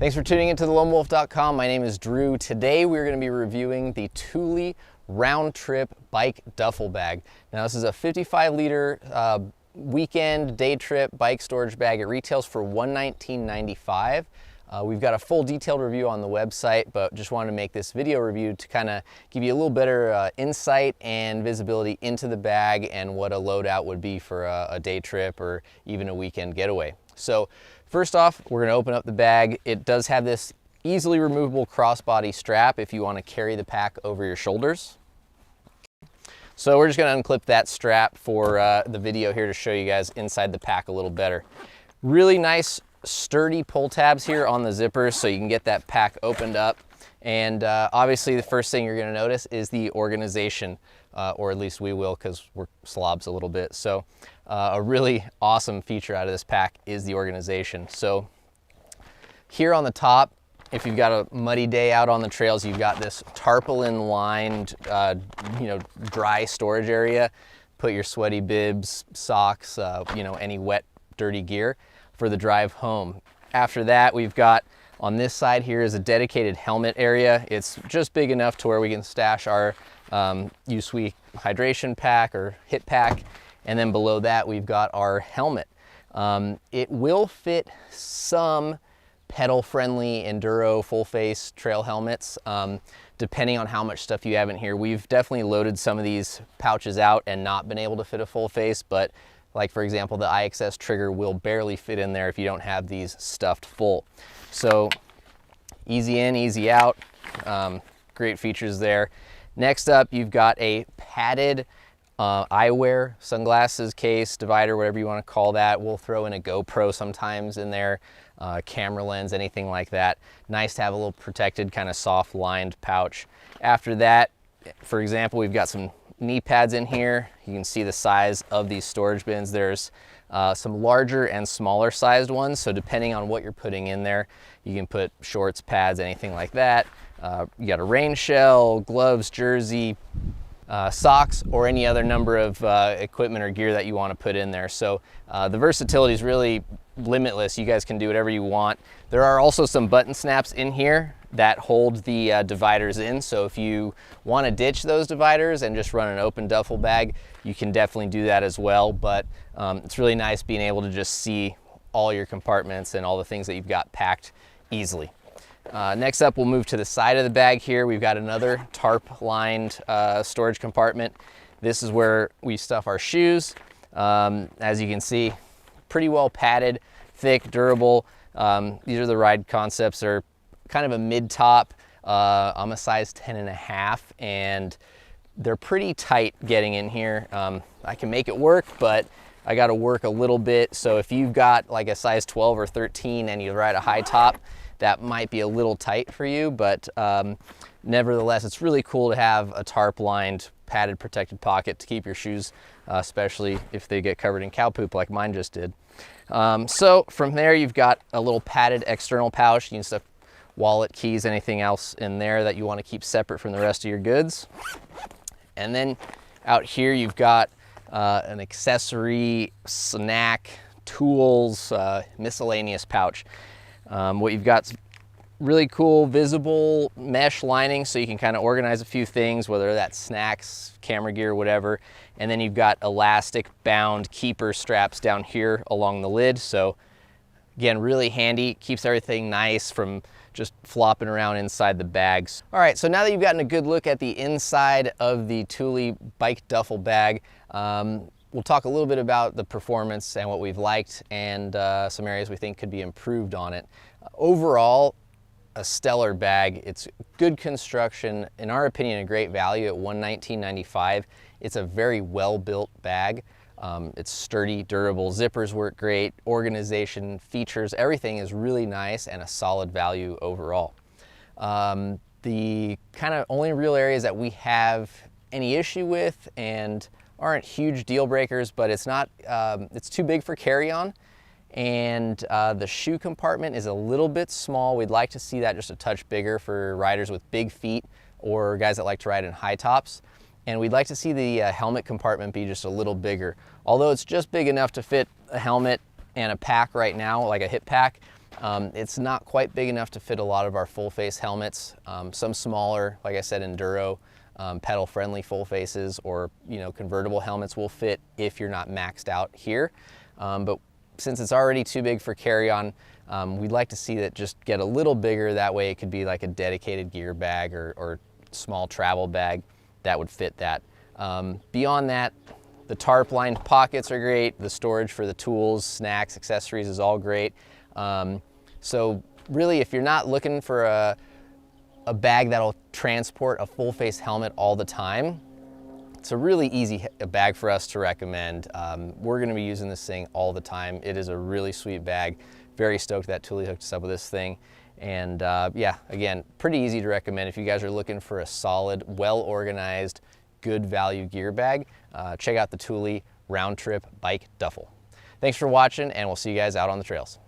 Thanks for tuning into theloamwolf.com. My name is Drew. Today we're going to be reviewing the Thule Roundtrip Bike Duffle Bag. Now this is a 55-liter weekend day trip bike storage bag. It retails for $119.95. We've got a full detailed review on the website, but just wanted to make this video review to kind of give you a little better insight and visibility into the bag and what a loadout would be for a day trip or even a weekend getaway. So first off, we're going to open up the bag. It does have this easily removable crossbody strap if you want to carry the pack over your shoulders. So we're just going to unclip that strap for the video here to show you guys inside the pack a little better. Really nice sturdy pull tabs here on the zippers so you can get that pack opened up. And obviously the first thing you're going to notice is the organization, or at least we will because we're slobs a little bit. So a really awesome feature out of this pack is the organization. So here on the top, if you've got a muddy day out on the trails, you've got this tarpaulin lined dry storage area. Put your sweaty bibs, socks, any wet dirty gear for the drive home. After that, we've got on this side here is a dedicated helmet area. It's just big enough to where we can stash our USWE hydration pack or hit pack. And then below that, we've got our helmet. It will fit some pedal-friendly enduro full-face trail helmets, depending on how much stuff you have in here. We've definitely loaded some of these pouches out and not been able to fit a full face, but like for example, the IXS trigger will barely fit in there if you don't have these stuffed full. So easy in, easy out, great features there. Next up, you've got a padded eyewear, sunglasses case, divider, whatever you want to call that. We'll throw in a GoPro sometimes in there, camera lens, anything like that. Nice to have a little protected kind of soft lined pouch. After that, for example, we've got some knee pads in here. You can see the size of these storage bins. There's some larger and smaller sized ones. So depending on what you're putting in there, you can put shorts, pads, anything like that. You got a rain shell, gloves, jersey, socks, or any other number of equipment or gear that you want to put in there. So the versatility is really limitless. You guys can do whatever you want. There are also some button snaps in here that hold the dividers in. So if you want to ditch those dividers and just run an open duffel bag, you can definitely do that as well. But it's really nice being able to just see all your compartments and all the things that you've got packed easily. Next up, we'll move to the side of the bag here. We've got another tarp lined storage compartment. This is where we stuff our shoes. As you can see, pretty well padded, thick, durable. These are the Ride Concepts. They're kind of a mid-top. I'm a size 10.5, and they're pretty tight getting in here. I can make it work, but I got to work a little bit. So if you've got like a size 12 or 13 and you ride a high top, that might be a little tight for you, but nevertheless, it's really cool to have a tarp-lined, padded, protected pocket to keep your shoes, especially if they get covered in cow poop like mine just did. So from there, you've got a little padded external pouch. You can stuff wallet, keys, anything else in there that you want to keep separate from the rest of your goods. And then out here, you've got an accessory, snack, tools, miscellaneous pouch. What you've got is really cool visible mesh lining so you can kind of organize a few things, whether that's snacks, camera gear, whatever. And then you've got elastic bound keeper straps down here along the lid. So again, really handy, keeps everything nice from just flopping around inside the bags. All right, so now that you've gotten a good look at the inside of the Thule Bike Duffle Bag, we'll talk a little bit about the performance and what we've liked and some areas we think could be improved on it. Overall, a stellar bag. It's good construction, in our opinion, a great value at $119.95. It's a very well-built bag. It's sturdy, durable, zippers work great, organization, features, everything is really nice and a solid value overall. The kind of only real areas that we have any issue with and aren't huge deal breakers, but it's not, it's too big for carry-on, and the shoe compartment is a little bit small. We'd like to see that just a touch bigger for riders with big feet or guys that like to ride in high tops. And we'd like to see the helmet compartment be just a little bigger. Although it's just big enough to fit a helmet and a pack right now, like a hip pack, It's not quite big enough to fit a lot of our full face helmets. Some smaller, like I said, enduro, pedal friendly full faces or convertible helmets will fit if you're not maxed out here. But since it's already too big for carry-on, we'd like to see that just get a little bigger. That way it could be like a dedicated gear bag or small travel bag that would fit that. Beyond that, the tarp lined pockets are great. The storage for the tools, snacks, accessories is all great. So really, if you're not looking for a bag that'll transport a full face helmet all the time, it's a really easy bag for us to recommend. We're gonna be using this thing all the time. It is a really sweet bag. Very stoked that Thule hooked us up with this thing. And yeah, again, pretty easy to recommend if you guys are looking for a solid, well-organized, good value gear bag. Check out the Thule Roundtrip Bike Duffle. Thanks for watching, and we'll see you guys out on the trails.